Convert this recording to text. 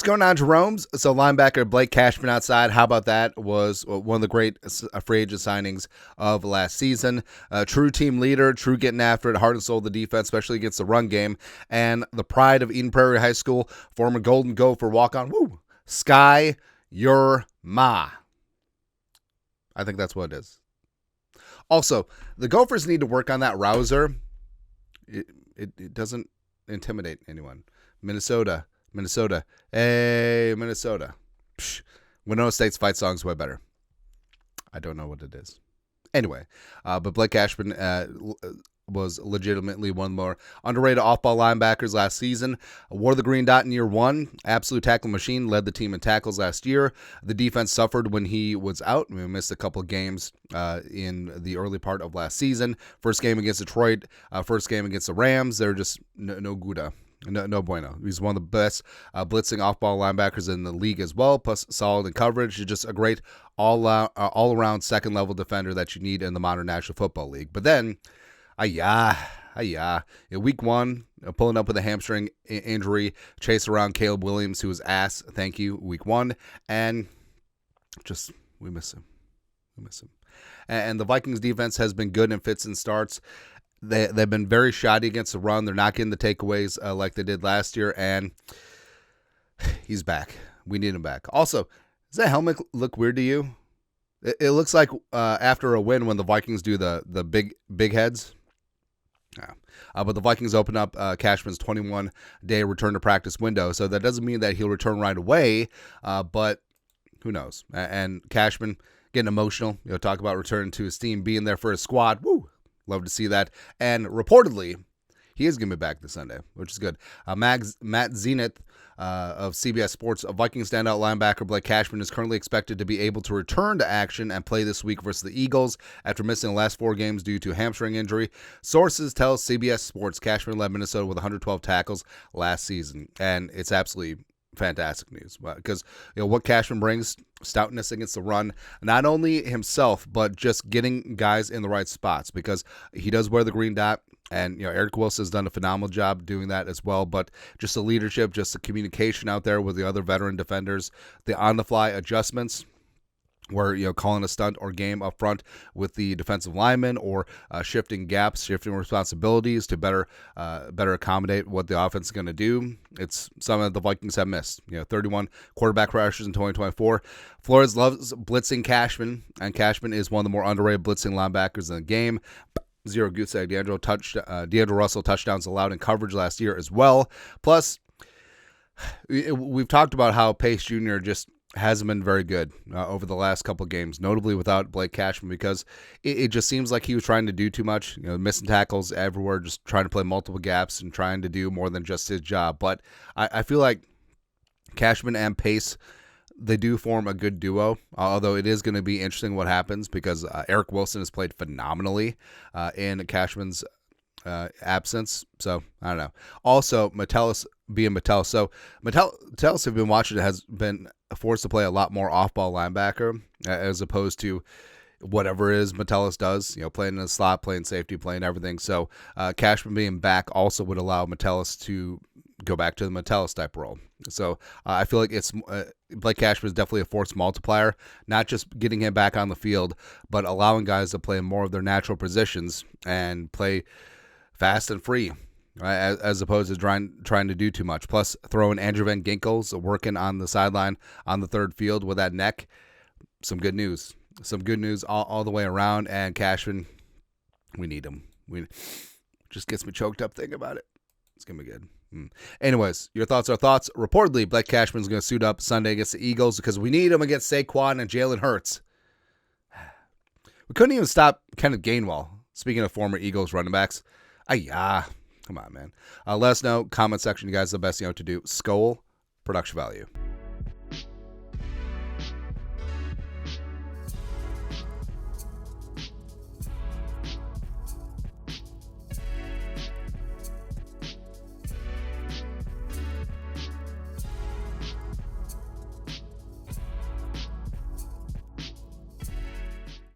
What's going on, Jerome's? So linebacker Blake Cashman outside. How about that? Was one of the great free agent signings of last season. True team leader, true getting after it, heart and soul of the defense, especially against the run game. And the pride of Eden Prairie High School, former Golden Gopher walk-on. Woo! Sky your ma. I think that's what it is. Also, the Gophers need to work on that rouser. It doesn't intimidate anyone. Minnesota. Hey, Minnesota. Psh, Winona State's fight song's way better. I don't know what it is. Anyway, but Blake Cashman was legitimately one of the more underrated off-ball linebackers last season. Wore the green dot in year one. Absolute tackle machine. Led the team in tackles last year. The defense suffered when he was out. We missed a couple of games in the early part of last season. First game against Detroit. First game against the Rams. They're just no good. No bueno. He's one of the best blitzing off-ball linebackers in the league as well, plus solid in coverage. He's just a great all-around second-level defender that you need in the modern National Football League. But then, in week one, pulling up with a hamstring injury, chase around Caleb Williams, who was ass, thank you, week one, and just, we miss him. And the Vikings defense has been good in fits and starts. They've been very shoddy against the run. They're not getting the takeaways like they did last year, and he's back. We need him back. Also, does that helmet look weird to you? It looks like after a win when the Vikings do the big heads. Yeah. But the Vikings open up Cashman's 21-day return to practice window, so that doesn't mean that he'll return right away, but who knows? And Cashman getting emotional, talk about returning to his team, being there for his squad. Woo! Love to see that. And reportedly, he is going to be back this Sunday, which is good. Matt Zenith of CBS Sports, a Viking standout linebacker Blake Cashman is currently expected to be able to return to action and play this week versus the Eagles after missing the last 4 games due to hamstring injury. Sources tell CBS Sports Cashman led Minnesota with 112 tackles last season, and it's absolutely fantastic news because what Cashman brings, stoutness against the run, not only himself but just getting guys in the right spots, because he does wear the green dot, and Eric Wilson has done a phenomenal job doing that as well. But just the leadership, just the communication out there with the other veteran defenders, the on-the-fly adjustments, where calling a stunt or game up front with the defensive linemen, or shifting gaps, shifting responsibilities to better accommodate what the offense is going to do. It's something that the Vikings have missed. 31 quarterback pressures in 2024. Flores loves blitzing Cashman, and Cashman is one of the more underrated blitzing linebackers in the game. 0 goose egg. D'Angelo Russell touchdowns allowed in coverage last year as well. Plus, we've talked about how Pace Jr. just hasn't been very good over the last couple of games, notably without Blake Cashman, because it just seems like he was trying to do too much, missing tackles everywhere, just trying to play multiple gaps and trying to do more than just his job. But I feel like Cashman and Pace, they do form a good duo, although it is going to be interesting what happens, because Eric Wilson has played phenomenally in Cashman's absence. So I don't know. Also, Metellus being Metellus. So Metellus, have been watching, has been forced to play a lot more off-ball linebacker as opposed to whatever it is Metellus does, playing in the slot, playing safety, playing everything. So Cashman being back also would allow Metellus to go back to the Metellus type role. So I feel like it's Blake Cashman is definitely a force multiplier, not just getting him back on the field, but allowing guys to play more of their natural positions and play fast and free, as opposed to trying to do too much. Plus, throwing Andrew Van Ginkel's working on the sideline on the third field with that neck. Some good news. All the way around. And Cashman, we need him. Just gets me choked up thinking about it. It's going to be good. Anyways, your thoughts are thoughts. Reportedly, Blake Cashman's going to suit up Sunday against the Eagles because we need him against Saquon and Jalen Hurts. We couldn't even stop Kenneth Gainwell. Speaking of former Eagles running backs. Come on, man. Let us know. Comment section, you guys, the best to do. Skol, production value.